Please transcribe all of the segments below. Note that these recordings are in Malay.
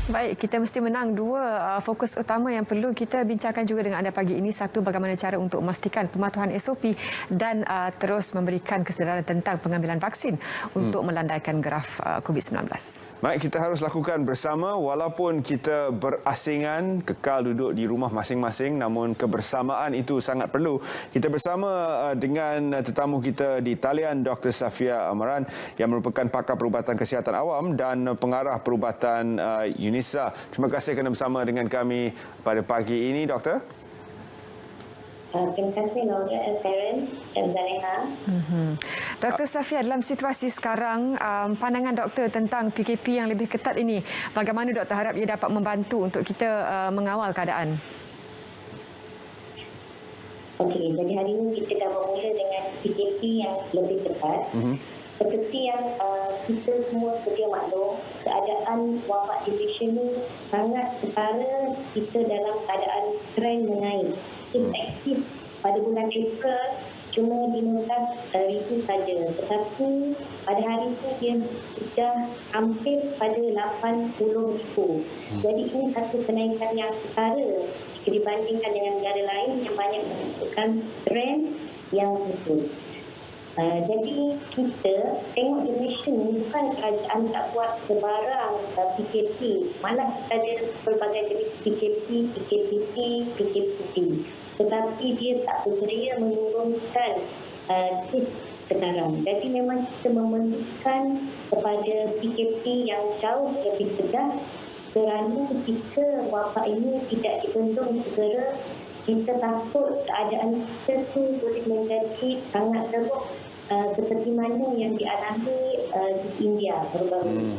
Baik, kita mesti menang. Dua fokus utama yang perlu kita bincangkan juga dengan anda pagi ini. Satu, bagaimana cara untuk memastikan pematuhan SOP dan terus memberikan kesedaran tentang pengambilan vaksin untuk melandaikan graf COVID-19. Baik, kita harus lakukan bersama walaupun kita berasingan, kekal duduk di rumah masing-masing, namun kebersamaan itu sangat perlu. Kita bersama dengan tetamu kita di talian Dr. Safia Amaran yang merupakan pakar perubatan kesihatan awam dan pengarah perubatan UNISA. Terima kasih kerana bersama dengan kami pada pagi ini, Doktor. Terima kasih Laura, Karen dan Zaleha. Dr. Safia, dalam situasi sekarang, pandangan doktor tentang PKP yang lebih ketat ini, bagaimana doktor harap ia dapat membantu untuk kita mengawal keadaan? Okey, jadi hari ini kita dah bermula dengan PKP yang lebih ketat. Seperti yang kita semua sedia maklum, keadaan wabak di Malaysia ini sangat ketara, kita dalam keadaan trend menaik. Infektif pada bulan April cuma 15,000 saja. Tetapi pada hari ini dia sudah hampir pada 80,000. Jadi ini satu kenaikan yang ketara jika dibandingkan dengan negara lain yang banyak menunjukkan trend yang betul. Jadi kita tengok di Malaysia ni bukan kerajaan tak buat sebarang PKP. Malah kita ada pelbagai jenis PKP, PKPT, PKPT. Tetapi dia tak bersedia menurunkan kes sekarang. Jadi memang kita memerlukan kepada PKP yang jauh lebih tegas kerana jika wabak ini tidak dibendung segera, kita takut keadaan kita tu boleh menjadi sangat teruk seperti mana yang dialami di India baru-baru.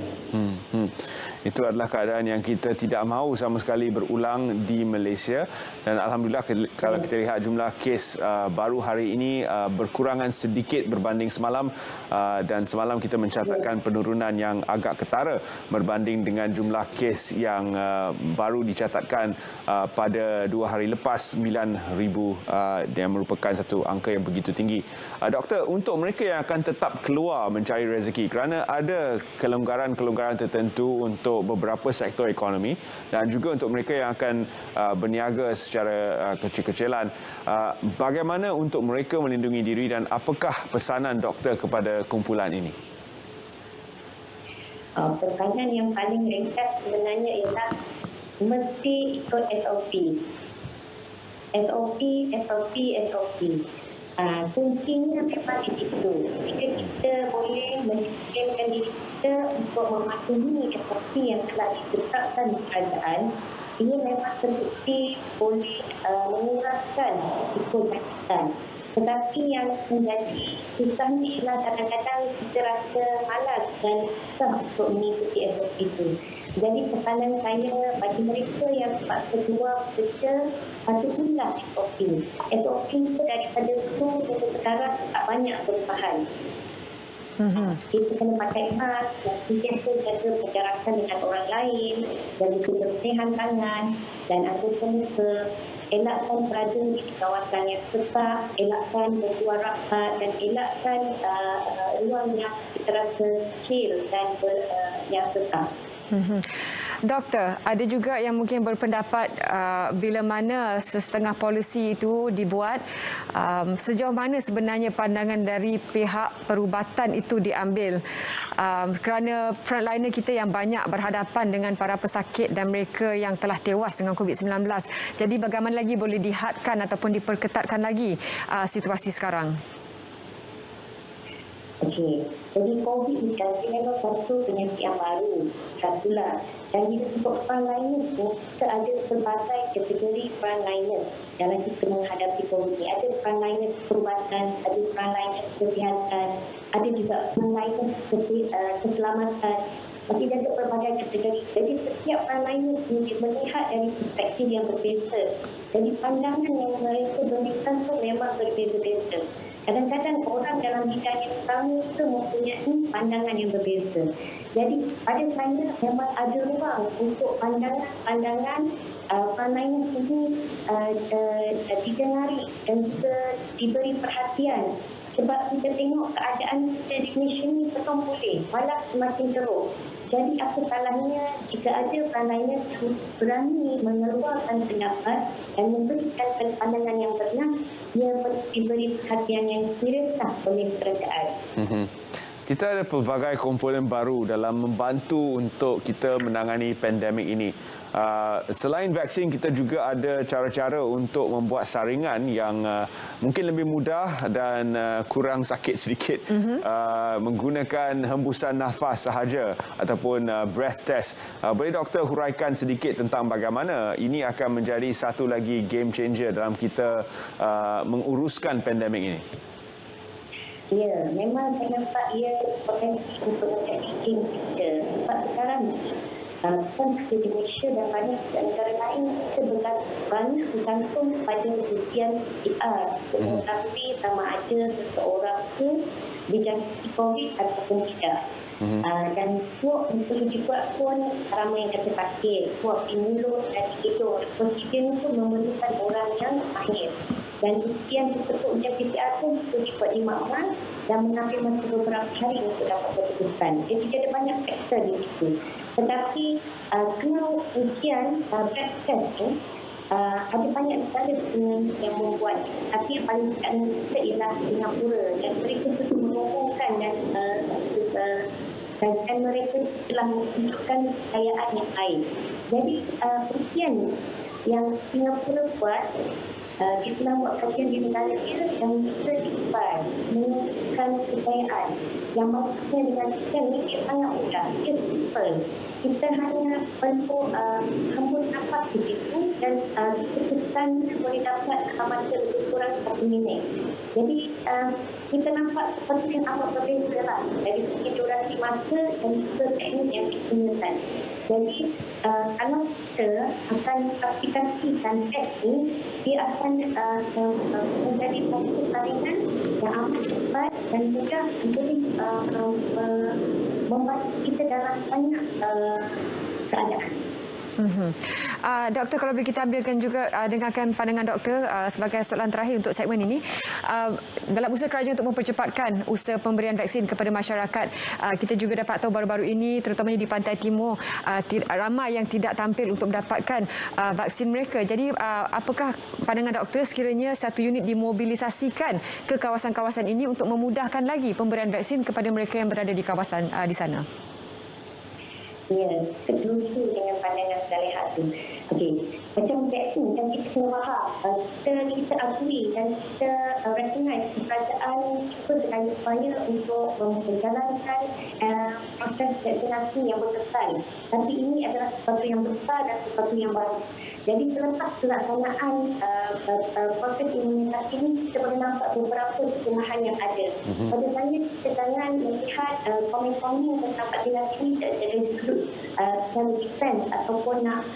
Itu adalah keadaan yang kita tidak mahu sama sekali berulang di Malaysia, dan alhamdulillah kalau kita lihat jumlah kes baru hari ini berkurangan sedikit berbanding semalam, dan semalam kita mencatatkan penurunan yang agak ketara berbanding dengan jumlah kes yang baru dicatatkan pada 2 hari lepas, 9,000, yang merupakan satu angka yang begitu tinggi. Doktor, untuk mereka yang akan tetap keluar mencari rezeki kerana ada kelonggaran-kelonggaran tertentu untuk beberapa sektor ekonomi dan juga untuk mereka yang akan berniaga secara kecil-kecilan, bagaimana untuk mereka melindungi diri dan apakah pesanan doktor kepada kumpulan ini? Pesanan yang paling ringkas sebenarnya ialah mesti ikut SOP. SOP, SOP, SOP. Kuncinya memang di situ. Jika kita boleh mendisiplinkan diri kita untuk mematuhi SOP yang telah ditetapkan di kerajaan, ini memang terbukti boleh mengurangkan risiko jangkitan. Tetapi yang menjadi susahnya ialah kadang-kadang kita rasa malas dan susah untuk mengikuti SOP itu. Jadi pesanan saya bagi mereka yang terpaksa keluar bekerja, patuhilah SOP. SOP itu daripada dulu sampai sekarang tak banyak perubahan. Kita kena pakai mask, sentiasa jaga perjarakan dengan orang lain, jaga kebersihan tangan dan anggota muka, elakkan berada di kawasan yang sesak, elakkan bersuara rapat dan elakkan ruang yang kita rasa kecil dan yang sesak. Doktor, ada juga yang mungkin berpendapat bila mana setengah polisi itu dibuat, sejauh mana sebenarnya pandangan dari pihak perubatan itu diambil, kerana frontliner kita yang banyak berhadapan dengan para pesakit dan mereka yang telah tewas dengan COVID-19. Jadi bagaimana lagi boleh dihadkan ataupun diperketatkan lagi situasi sekarang? Okey, jadi COVID ni kan memang satu penyakit yang baru, satulah. Dan bila untuk frontliners tu, kita ada pelbagai kategori frontliners dalam kita menghadapi COVID ni. Ada frontliners perubatan, ada frontliners kesihatan, ada juga frontliners keselamatan. Masih ada pelbagai kategori. Jadi setiap frontliners ni melihat dari perspektif yang berbeza. Jadi pandangan yang mereka berikan tu memang berbeza-beza. Kadang-kadang orang dalam bidang yang sama itu mempunyai pandangan yang berbeza. Jadi pada saya memang ada ruang untuk pandangan frontliners ini didengari dan juga diberi perhatian Sebab kita tengok keadaan kita di Malaysia ni tetap boleh, malah semakin teruk. Jadi apa salahnya jika ada perananya berani mengeluarkan pendapat dan memberikan pandangan yang benar, ia diberi perhatian yang serius oleh kerajaan. Kita ada pelbagai komponen baru dalam membantu untuk kita menangani pandemik ini. Selain vaksin, kita juga ada cara-cara untuk membuat saringan yang mungkin lebih mudah dan kurang sakit sedikit. Menggunakan hembusan nafas sahaja ataupun breath test. Boleh doktor huraikan sedikit tentang bagaimana ini akan menjadi satu lagi game changer dalam kita menguruskan pandemik ini? Ya, memang saya nampak ia potensi untuk menjadi game changer. Sebab sekarang pun kita di Malaysia dan banyak negara lain kita banyak bergantung pada ujian PCR untuk mengetahui sama ada seseorang itu dijangkiti COVID ataupun tidak. Dan swab perlu dibuat pun ramai yang kata sakit. Swab di mulut dan di hidung. Prosedur itu memerlukan orang yang mahir. Dan ujian tersebut ujian PCR pun perlu dibuat di makmal dan mengambil masa beberapa hari untuk dapat keputusan. Jadi ada banyak faktor di situ. Tetapi kalau ujian breath test ni, ada banyak negara yang membuat, tapi yang paling dekat dengan kita ialah Singapura, dan mereka terus menghubungkan dan mereka telah menunjukkan kekayaan yang lain. Jadi ujian yang Singapura buat, dia telah buat kajian di negara dia dan kita diubah menunjukkan kekayaan. Yang maksudnya dengan ujian ini dia sangat mudah, dia simple. Kita hanya perlu hembus nafas di situ dan keputusan boleh dapat masa lebih kurang 1 minit. Jadi kita nampak seperti yang awak berbeza lah dari segi durasi masa dan juga teknik yang digunakan. Jadi kalau kita akan aplikasikan test ini, dia akan menjadi satu saringan yang amat cepat dan mudah boleh membantu kita dalam banyak keadaan. Doktor, kalau boleh kita ambilkan juga dengarkan pandangan doktor sebagai soalan terakhir untuk segmen ini. Dalam usaha kerajaan untuk mempercepatkan usaha pemberian vaksin kepada masyarakat, kita juga dapat tahu baru-baru ini terutamanya di Pantai Timur ramai yang tidak tampil untuk mendapatkan vaksin mereka. Jadi apakah pandangan doktor sekiranya satu unit dimobilisasikan ke kawasan-kawasan ini untuk memudahkan lagi pemberian vaksin kepada mereka yang berada di kawasan di sana? Ya, setuju dengan pandangan Saleha tu. Okey, macam vaksin kan kita kena faham, kita akui dan kita recognize kerajaan cuba sekali upaya untuk menjalankan proses vaksinasi yang berkesan. Tapi ini adalah sesuatu yang besar dan sesuatu yang baru. Jadi selepas pelaksanaan proses imunisasi ini, kita boleh nampak beberapa kelemahan yang ada. Pada saya, kita jangan melihat komen-komen tentang vaksinasi ini dari sudut self-defense ataupun nak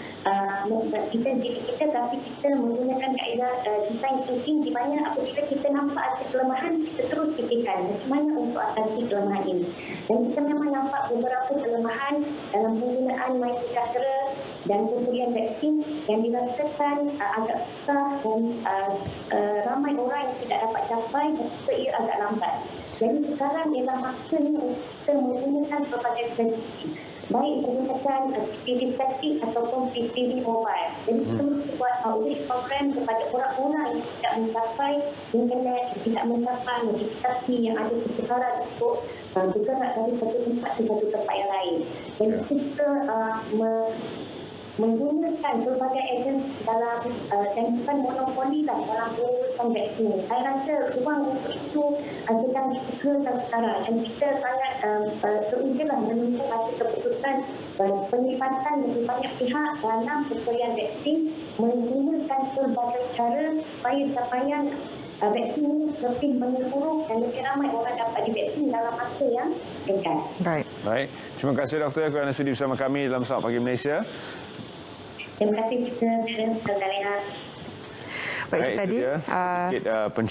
defense diri kita, tapi kita menggunakan kaedah design thinking di mana apabila kita nampak ada kelemahan, kita terus fikirkan bagaimana untuk atasi kelemahan ini. Dan kita memang nampak beberapa kelemahan dalam penggunaan MySejahtera dan pemberian vaksin yang dirasakan agak susah dan ramai orang yang tidak dapat capai dan juga ia agak lambat. Jadi sekarang ialah masanya untuk kita menggunakan berbagai strategi, baik menggunakan PPV statik ataupun PPV mobile. Jadi kita mesti buat outreach program kepada orang-orang yang tidak mencapai internet, tidak mencapai notifikasi yang ada kesedaran untuk bergerak dari satu tempat ke satu tempat yang lain. Jadi kita menggunakan berbagai agensi dalam dan bukan monopoli lah dalam pengurusan vaksin. Saya rasa ruang untuk itu sedang disesuaikan sekarang dan kita sangat terujalah menunggu hasil keputusan penglibatan lebih banyak pihak dalam pemberian vaksin menggunakan berbagai cara supaya capaian vaksin ini lebih menyeluruh dan lebih ramai orang dapat divaksin dalam masa yang dekat. Baik. Terima kasih doktor kerana sudi bersama kami dalam Selamat Pagi Malaysia. Terima kasih juga kepada Saleha. Baik, tadi